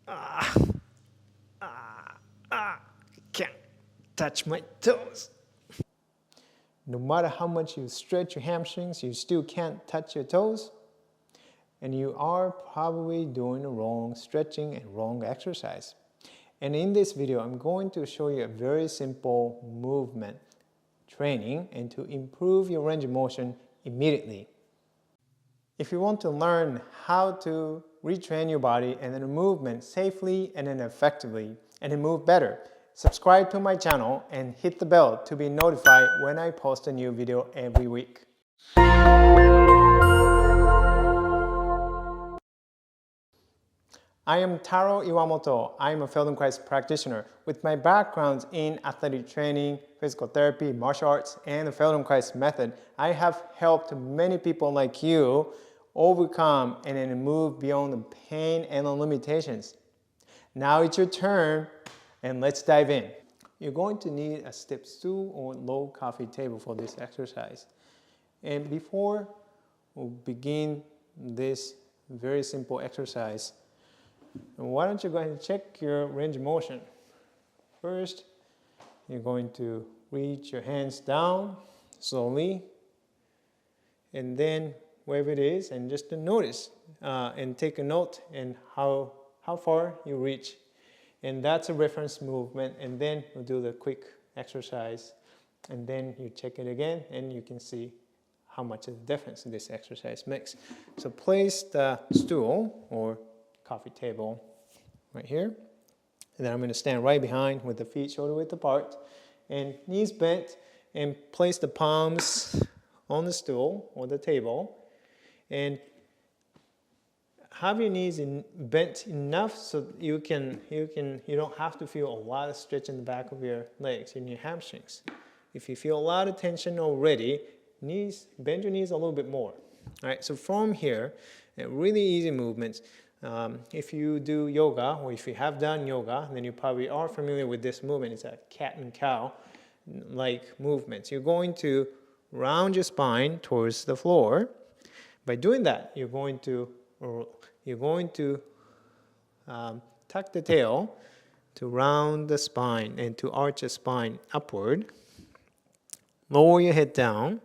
Ah, ah, ah, can't touch my toes. No matter how much you stretch your hamstrings, you still can't touch your toes. And you are probably doing the wrong stretching and wrong exercise. And in this video, I'm going to show you a very simple movement training and to improve your range of motion immediately. If you want to learn how to retrain your body and then movement safely and then effectively and then move better, subscribe to my channel and hit the bell to be notified when I post a new video every week. I am Taro Iwamoto. I am a Feldenkrais practitioner. With my backgrounds in athletic training, physical therapy, martial arts, and the Feldenkrais method, I have helped many people like you overcome and then move beyond the pain and the limitations. Now it's your turn, and let's dive in. You're going to need a step stool or low coffee table for this exercise. And before we begin this very simple exercise, why don't you go ahead and check your range of motion. First, you're going to reach your hands down slowly, and then wherever it is, and just to notice and take a note in how far you reach. And that's a reference movement, and then we'll do the quick exercise, and then you check it again, and you can see how much of the difference this exercise makes. So place the stool or coffee table right here, and then I'm going to stand right behind with the feet shoulder width apart and knees bent, and place the palms on the stool or the table and have your knees bent enough so you don't have to feel a lot of stretch in the back of your legs and your hamstrings. If you feel a lot of tension already, bend your knees a little bit more. All right, so from here, really easy movements. If you do yoga, or if you have done yoga, then you probably are familiar with this movement. It's a cat and cow like movements. You're going to round your spine towards the floor. By doing that, you're going to tuck the tail to round the spine and to arch the spine upward. Lower your head down,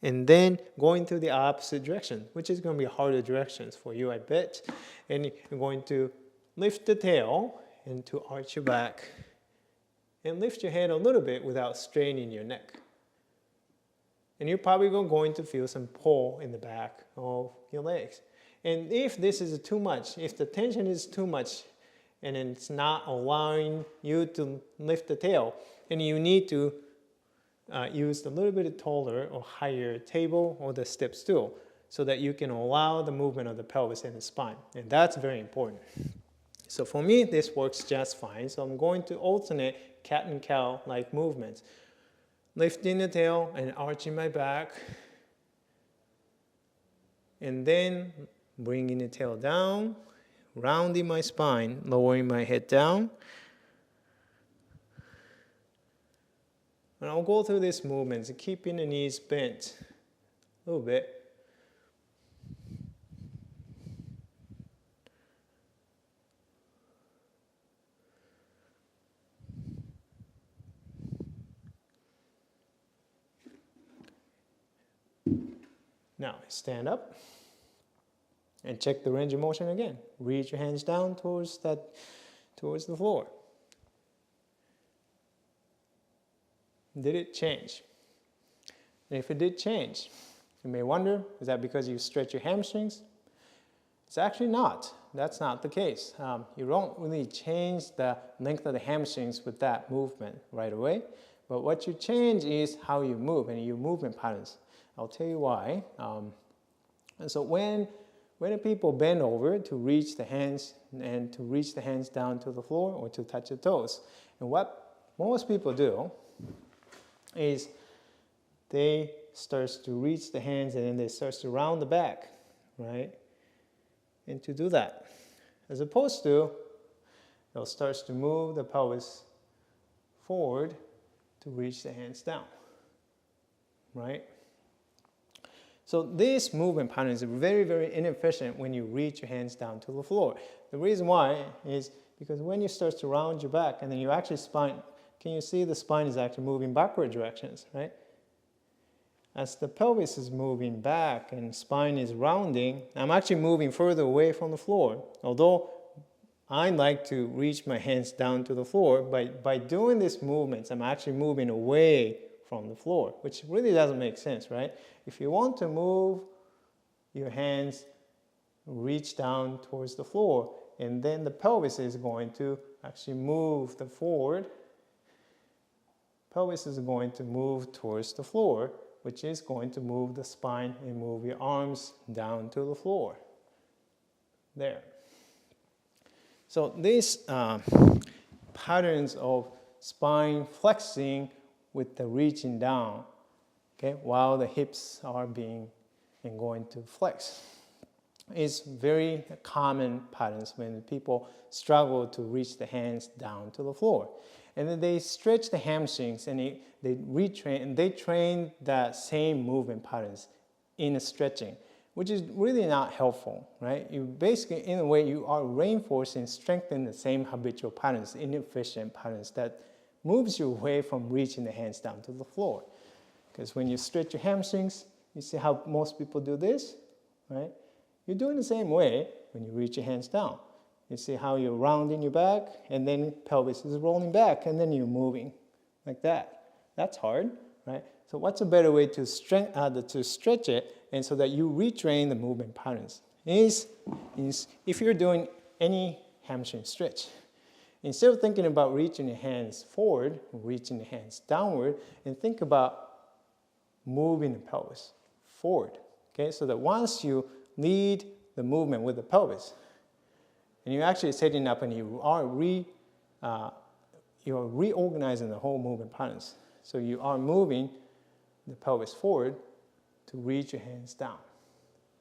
and then going to the opposite direction, which is going to be harder directions for you, I bet. And you're going to lift the tail and to arch your back and lift your head a little bit without straining your neck. And you're probably going to feel some pull in the back of your legs. And if this is too much, if the tension is too much and it's not allowing you to lift the tail, then you need to use a little bit taller or higher table or the step stool so that you can allow the movement of the pelvis and the spine. And that's very important. So for me, this works just fine. So I'm going to alternate cat and cow like movements. Lifting the tail and arching my back. And then bringing the tail down, rounding my spine, lowering my head down. And I'll go through these movements, keeping the knees bent a little bit. Now, stand up and check the range of motion again. Reach your hands down towards the floor. Did it change? And if it did change, you may wonder, is that because you stretch your hamstrings? It's actually not. That's not the case. You don't really change the length of the hamstrings with that movement right away. But what you change is how you move and your movement patterns. I'll tell you why. And so when people bend over to reach the hands and to reach the hands down to the floor or to touch the toes, and what most people do is they start to reach the hands and then they start to round the back, right? And to do that, as opposed to, they'll start to move the pelvis forward to reach the hands down, right? So this movement pattern is very, very inefficient when you reach your hands down to the floor. The reason why is because when you start to round your back and then you actually spine, can you see the spine is actually moving backward directions, right? As the pelvis is moving back and spine is rounding, I'm actually moving further away from the floor. Although I like to reach my hands down to the floor, by doing these movements, I'm actually moving away from the floor, which really doesn't make sense, right? If you want to move your hands, reach down towards the floor, and then the pelvis is going to actually move the forward. Pelvis is going to move towards the floor, which is going to move the spine and move your arms down to the floor. There. So these patterns of spine flexing with the reaching down, okay, while the hips are being and going to flex, is very common patterns when people struggle to reach the hands down to the floor. And then they stretch the hamstrings and they retrain, and they train that same movement patterns in a stretching, which is really not helpful, right? You basically, in a way, you are reinforcing, strengthening the same habitual patterns, inefficient patterns that moves you away from reaching the hands down to the floor. Because when you stretch your hamstrings, you see how most people do this, right? You're doing the same way when you reach your hands down. You see how you're rounding your back, and then pelvis is rolling back, and then you're moving like that. That's hard, right? So what's a better way to stretch it, and so that you retrain the movement patterns is if you're doing any hamstring stretch, instead of thinking about reaching your hands forward, reaching the hands downward, and think about moving the pelvis forward. Okay, so that once you lead the movement with the pelvis, and you're actually setting up and you are reorganizing the whole movement patterns. So you are moving the pelvis forward to reach your hands down,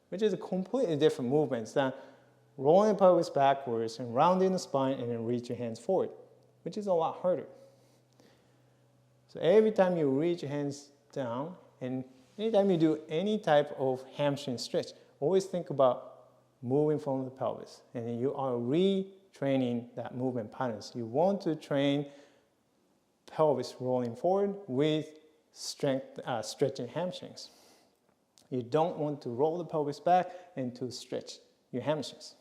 which is a completely different movement than rolling the pelvis backwards and rounding the spine and then reach your hands forward, which is a lot harder. So every time you reach your hands down, and anytime you do any type of hamstring stretch, always think about moving from the pelvis, and then you are retraining that movement patterns. You want to train pelvis rolling forward with stretching hamstrings. You don't want to roll the pelvis back and to stretch your hamstrings.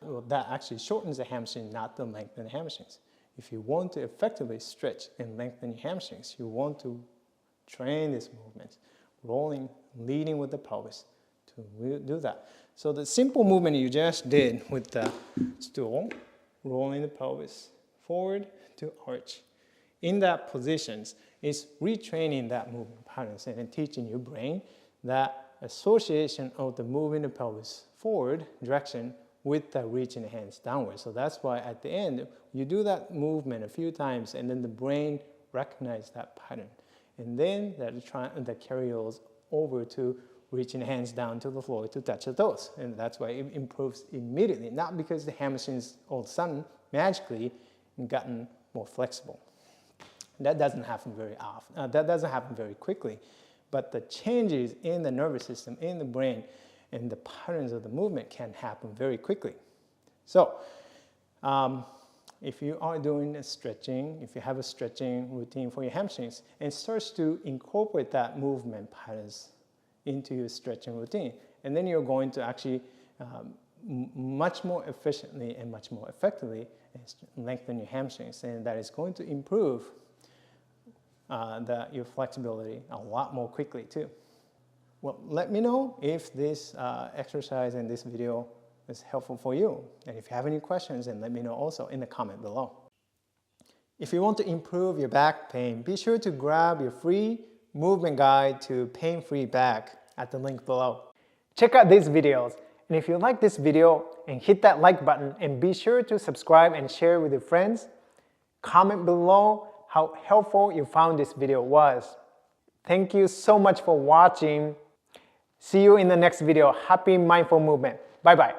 Well, that actually shortens the hamstring, not to lengthen the hamstrings. If you want to effectively stretch and lengthen your hamstrings, you want to train these movements, rolling, leading with the pelvis to do that. So the simple movement you just did with the stool, rolling the pelvis forward to arch, in that positions is retraining that movement patterns and teaching your brain that association of the moving the pelvis forward direction with the reaching the hands downward. So that's why at the end, you do that movement a few times and then the brain recognizes that pattern. And then that carries over to reaching the hands down to the floor to touch the toes. And that's why it improves immediately, not because the hamstrings all of a sudden magically gotten more flexible. That doesn't happen very often. That doesn't happen very quickly. But the changes in the nervous system, in the brain, and the patterns of the movement can happen very quickly. So, if you are doing a stretching, if you have a stretching routine for your hamstrings, and starts to incorporate that movement patterns into your stretching routine, and then you're going to actually much more efficiently and much more effectively lengthen your hamstrings, and that is going to improve your flexibility a lot more quickly too. Well, let me know if this exercise and this video is helpful for you. And if you have any questions, then let me know also in the comment below. If you want to improve your back pain, be sure to grab your free movement guide to pain-free back at the link below. Check out these videos. And if you like this video, and hit that like button, and be sure to subscribe and share with your friends. Comment below how helpful you found this video was. Thank you so much for watching. See you in the next video. Happy mindful movement. Bye-bye.